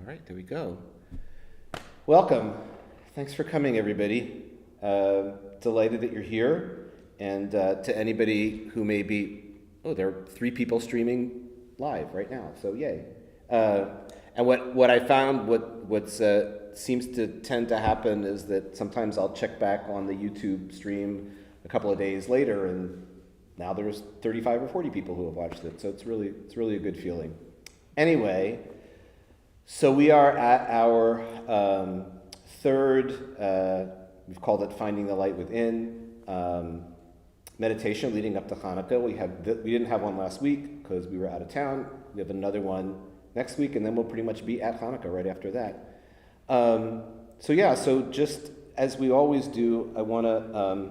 All right, there we go. Welcome. Thanks for coming, everybody. Delighted that you're here. And to anybody who may be, there are 3 people streaming live right now, so yay. And what I found, what seems to tend to happen is that sometimes I'll check back on the YouTube stream a couple of days later, and now there's 35 or 40 people who have watched it, so it's really a good feeling. Anyway, so we are at our third, we've called it Finding the Light Within, meditation leading up to Hanukkah. We didn't have one last week because we were out of town. We have another one next week, and then we'll pretty much be at Hanukkah right after that. So just as we always do, I want to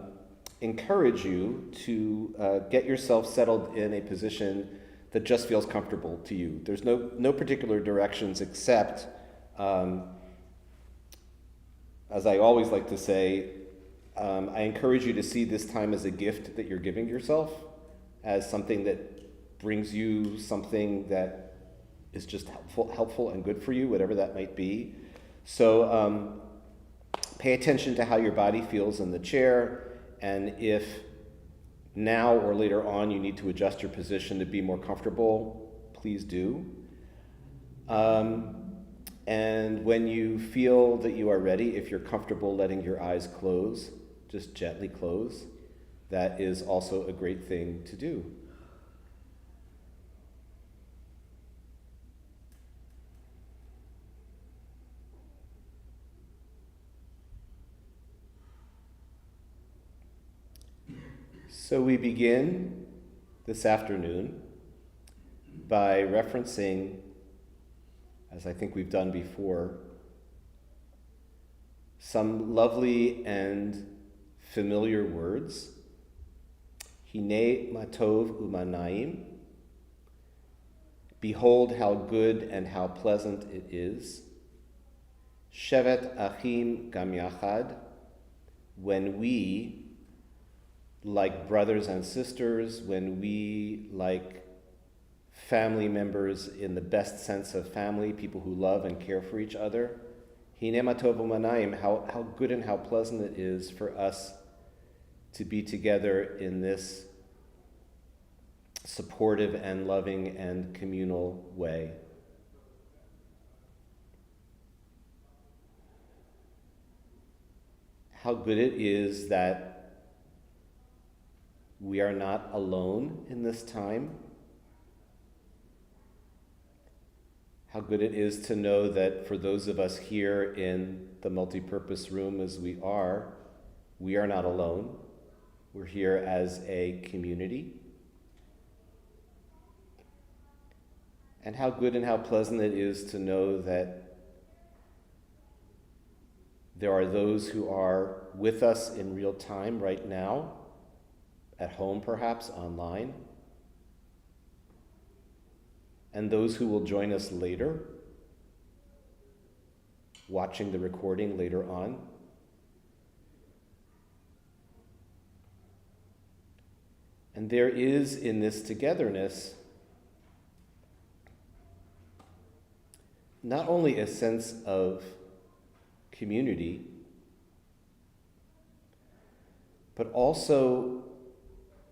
encourage you to get yourself settled in a position that just feels comfortable to you. There's no particular directions except, as I always like to say, I encourage you to see this time as a gift that you're giving yourself, as something that brings you something that is just helpful and good for you, whatever that might be. So pay attention to how your body feels in the chair, and if now or later on you need to adjust your position to be more comfortable, please do. And when you feel that you are ready, if you're comfortable letting your eyes close, just gently close. That is also a great thing to do. So we begin this afternoon by referencing, as I think we've done before, some lovely and familiar words. Hine matov umanaim. Behold how good and how pleasant it is. Shevet achim gam yachad. When we, like brothers and sisters, when we, like family members in the best sense of family, people who love and care for each other, Hine matov umanayim, how good and how pleasant it is for us to be together in this supportive and loving and communal way. How good it is that we are not alone in this time. How good it is to know that for those of us here in the multipurpose room as we are not alone. We're here as a community. And how good and how pleasant it is to know that there are those who are with us in real time right now, at home perhaps, online, and those who will join us later, watching the recording later on. And there is in this togetherness not only a sense of community, but also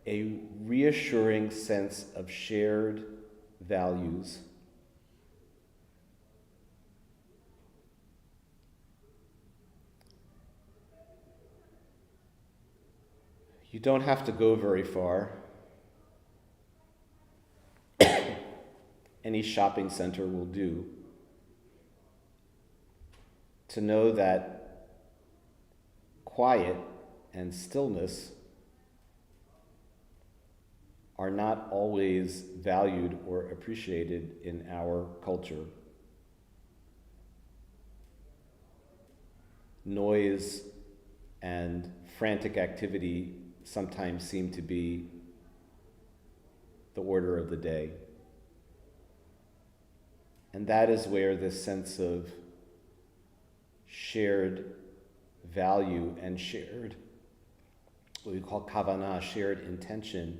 a reassuring sense of shared values. You don't have to go very far. Any shopping center will do. To know that quiet and stillness are not always valued or appreciated in our culture. Noise and frantic activity sometimes seem to be the order of the day. And that is where this sense of shared value and shared, what we call kavanah, shared intention,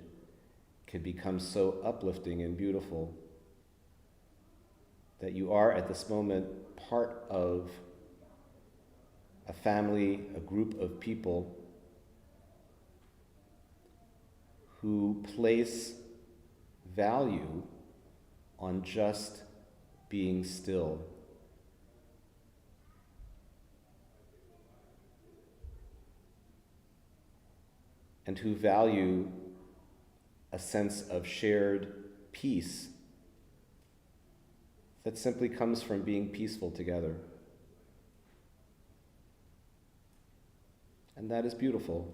can become so uplifting and beautiful. that you are at this moment part of a family, a group of people who place value on just being still. And who value a sense of shared peace that simply comes from being peaceful together. And that is beautiful.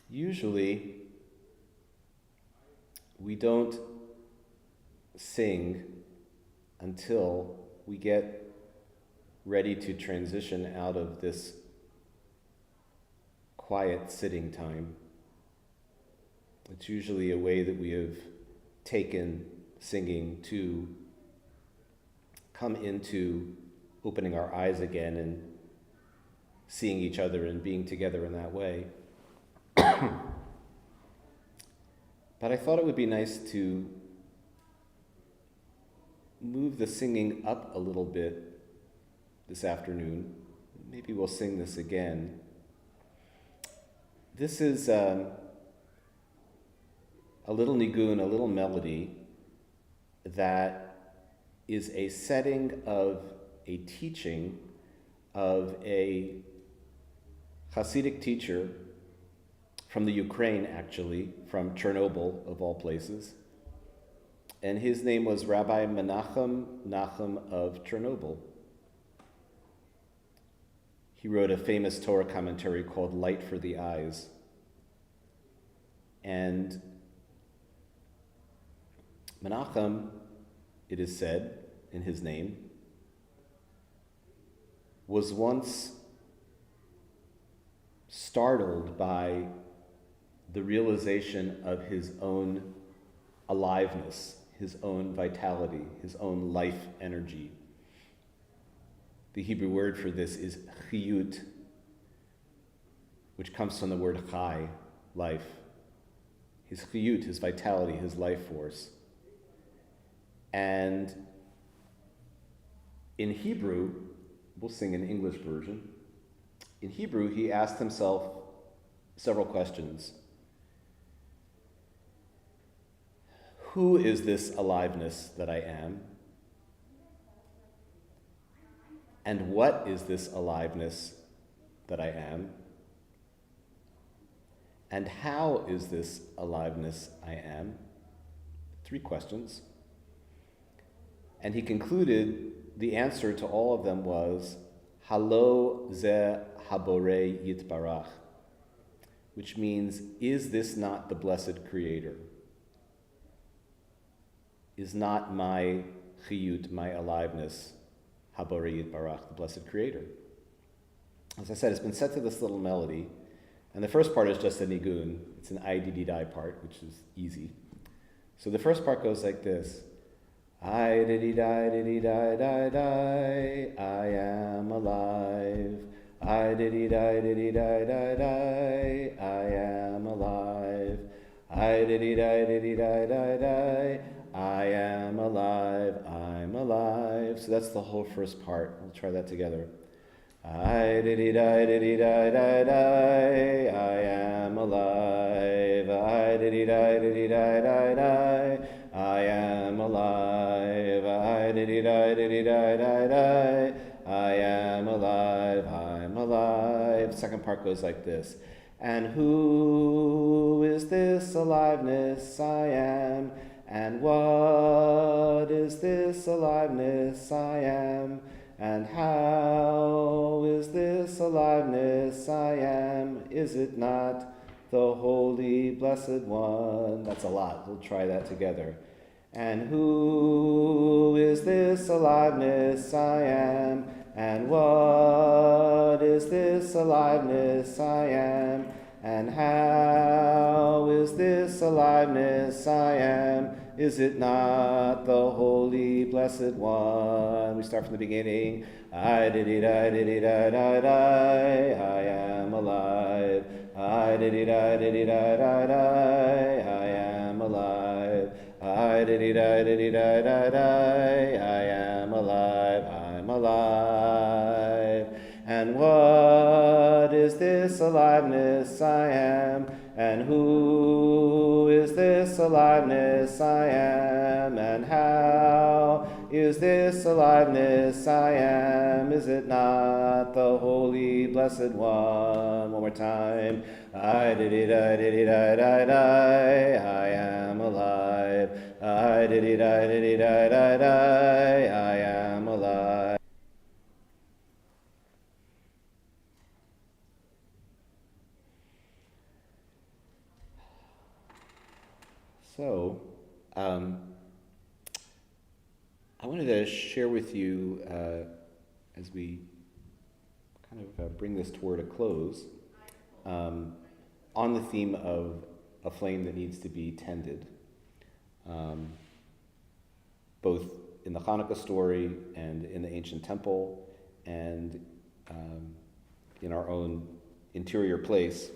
Usually, we don't sing until we get ready to transition out of this quiet sitting time. It's usually a way that we have taken singing to come into opening our eyes again and seeing each other and being together in that way. But I thought it would be nice to move the singing up a little bit this afternoon. Maybe we'll sing this again. This is a little nigun, a little melody that is a setting of a teaching of a Hasidic teacher from the Ukraine, actually, from Chernobyl, of all places. And his name was Rabbi Menachem of Chernobyl. He wrote a famous Torah commentary called Light for the Eyes. And Menachem, it is said in his name, was once startled by the realization of his own aliveness, his own vitality, his own life energy. The Hebrew word for this is chiyut, which comes from the word chai, life. His chiyut, his vitality, his life force. And in Hebrew, we'll sing an English version. In Hebrew, he asked himself several questions. Who is this aliveness that I am? And what is this aliveness that I am? And how is this aliveness I am? 3 questions. And he concluded the answer to all of them was, Halo ze haborei yitbarach, which means, is this not the blessed Creator? Is not my chiyut, my aliveness, haborei yitbarach, the blessed Creator? As I said, it's been set to this little melody, and the first part is just a nigun. It's an I-di-di-di part, which is easy. So the first part goes like this. I-di-di-di-di-di-di-di, I am alive. I-di-di-di-di-di-di-di, I am alive. I-di-di-di-di-di-di-di, I am alive, I'm alive. So that's the whole first part. We'll try that together. I-di-di-di-di-di-di-di, I am alive. I-di-di-di-di-di-di-di, I am alive. I-di-di-di-di-di-di-di, I am alive, I'm alive. Second part goes like this. And who is this aliveness I am? And what is this aliveness I am? And how is this aliveness I am? Is it not the Holy Blessed One? That's a lot. We'll try that together. And who is this aliveness I am? And what is this aliveness I am? And how is this aliveness I am? Is it not the Holy Blessed One? We start from the beginning. I did it, I did it, I am alive. I did it, I did it, I am alive. I did it, I did it, I am alive. I'm alive. And what is this aliveness I am? And who is this aliveness I am? And how is this aliveness I am? Is it not the Holy Blessed One? One more time. I did it, I did it, I am alive. I did it, I did it, I am alive. So, I wanted to share with you, as we kind of bring this toward a close, on the theme of a flame that needs to be tended, both in the Hanukkah story and in the ancient temple and in our own interior place.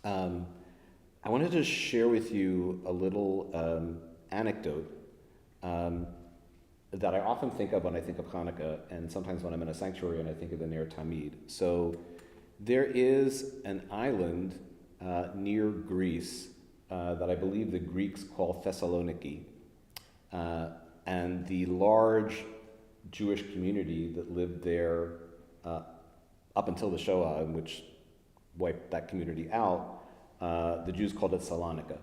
I wanted to share with you a little anecdote that I often think of when I think of Hanukkah, and sometimes when I'm in a sanctuary and I think of the Ner Tamid. So there is an island near Greece that I believe the Greeks call Thessaloniki, and the large Jewish community that lived there up until the Shoah, which wiped that community out. The Jews called it Salonika.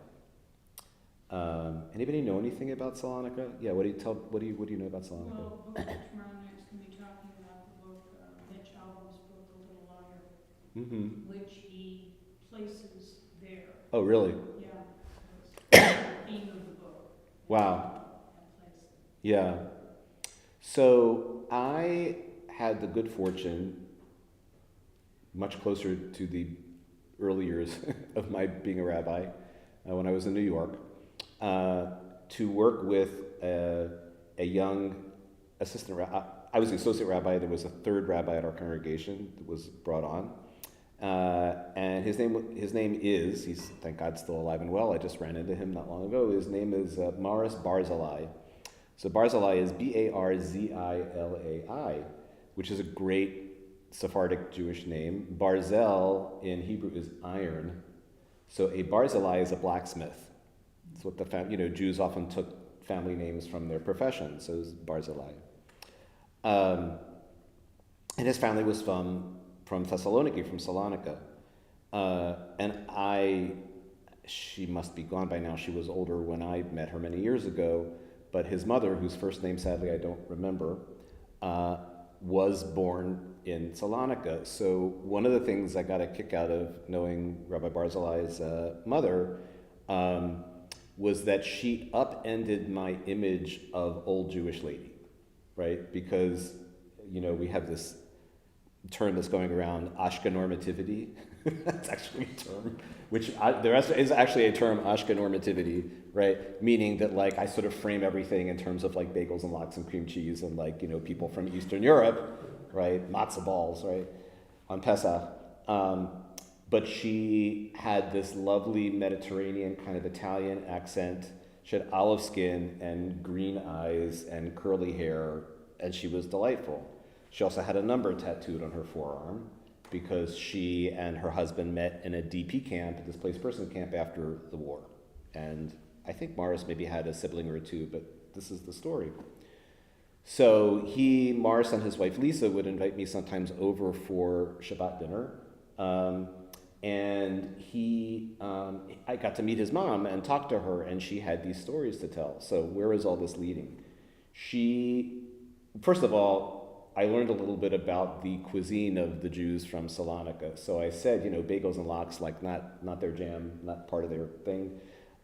Anybody know anything about Salonika? Yeah, what do you know about Salonika? Well, book tomorrow night is going to be talking about the book, Mitch Albom's book, The Little Liar, which he places there. Oh, really? Yeah, it's the theme of the book. Wow. And place it. Yeah. So I had the good fortune, much closer to the early years of my being a rabbi, when I was in New York, to work with a young assistant rabbi. I was the associate rabbi. There was a third rabbi at our congregation that was brought on, and his name is, he's thank God still alive and well. I just ran into him not long ago. His name is Maris Barzilai. So Barzilai is Barzilai, which is a great Sephardic Jewish name. Barzel in Hebrew is iron. So a Barzilai is a blacksmith. That's what Jews often took family names from their profession. So it's Barzilai. And his family was from Thessaloniki, from Salonika. And she must be gone by now. She was older when I met her many years ago. But his mother, whose first name sadly I don't remember, was born in Salonika. So one of the things I got a kick out of knowing Rabbi Barzilai's mother was that she upended my image of old Jewish lady, right? Because, we have this term that's going around, Ashkenormativity. That's actually a term, there is actually a term, Ashkenormativity, right? Meaning that I sort of frame everything in terms of bagels and lox and cream cheese and people from Eastern Europe, right? Matzah balls, right? On Pesach. But she had this lovely Mediterranean kind of Italian accent. She had olive skin and green eyes and curly hair, and she was delightful. She also had a number tattooed on her forearm because she and her husband met in a DP camp, a displaced person camp, after the war. And I think Morris maybe had a sibling or two, but this is the story. So Morris and his wife Lisa would invite me sometimes over for Shabbat dinner. And I got to meet his mom and talk to her, and she had these stories to tell. So where is all this leading? First of all, I learned a little bit about the cuisine of the Jews from Salonika. So I said, bagels and lox, not their jam, not part of their thing.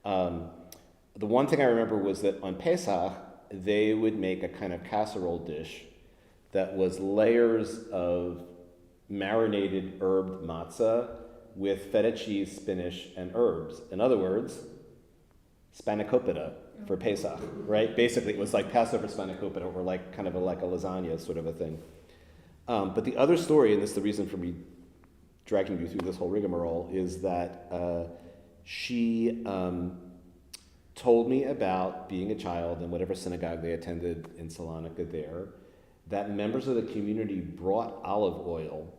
The one thing I remember was that on Pesach, they would make a kind of casserole dish that was layers of marinated herb matzah with feta cheese, spinach, and herbs. In other words, spanakopita for Pesach, right? Basically, it was like Passover spanakopita, or like kind of like a lasagna sort of a thing. But the other story, and this is the reason for me dragging you through this whole rigmarole, is that she told me about being a child in whatever synagogue they attended in Salonika there, that members of the community brought olive oil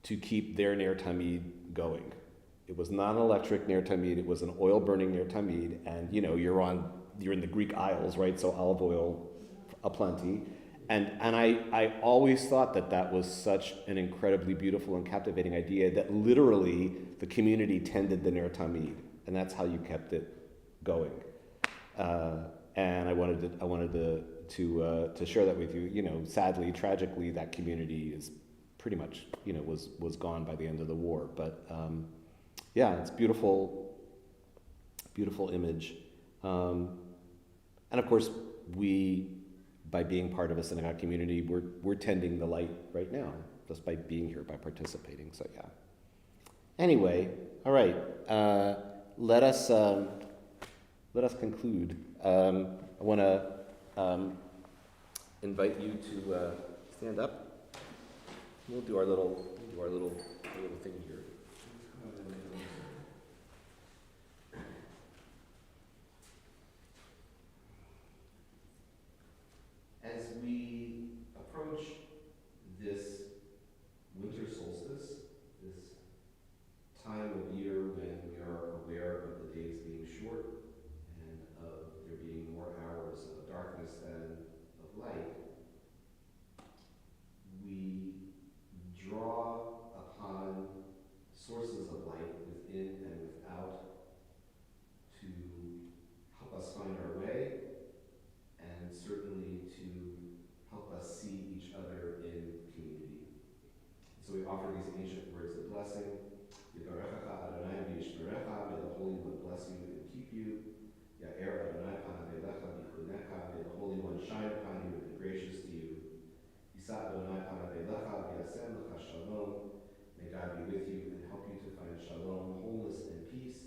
to keep their Ner Tamid going. It was not an electric Ner Tamid, it was an oil-burning Ner Tamid, and you're in the Greek Isles, right? So olive oil aplenty. And I always thought that was such an incredibly beautiful and captivating idea, that literally the community tended the Ner Tamid, and that's how you kept it going. And I wanted to share that with you. Sadly, tragically, that community is pretty much was gone by the end of the war. But yeah, it's beautiful image. And of course, we, by being part of a synagogue community, we're tending the light right now, just by being here, by participating. So yeah. Anyway, all right. Let us conclude. I want to invite you to stand up. We'll do our little thing here. As we approach this winter solstice, this time of year when we are aware of the days being short and of there being more hours of darkness than of light, we draw upon sources of light within and without to help us find our way, and certainly to help us see each other in community. So we offer these ancient words of blessing. Yivarechecha Adonai v'yishmerecha, may the Holy One bless you and keep you. Ya'er Adonai panav elecha v'chunecha, may the Holy One shine upon you and be gracious to you. Yisa Adonai panav elecha v'yasem lecha shalom, may God be with you and help you to find shalom, wholeness, and peace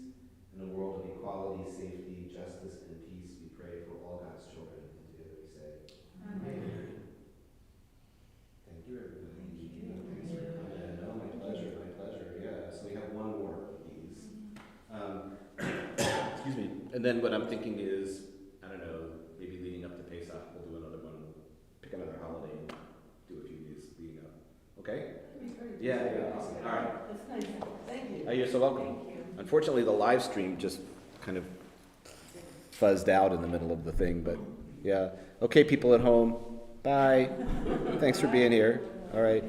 in a world of equality, safety, justice, and peace. We pray for all God's children, and together we say, Amen. Thank you, everybody. Thanks for coming. Oh, my pleasure, my pleasure. Yeah, so we have one more of these. Excuse me. And then what I'm thinking is, I don't know, maybe leading up to Pesach, we'll do another one, pick another holiday, and do a few of these leading up. Okay? Yeah, awesome. All right. That's nice. Thank you. You're so welcome. Thank you. Unfortunately, the live stream just kind of fuzzed out in the middle of the thing, but yeah. Okay, people at home, bye. Thanks for being here. All right.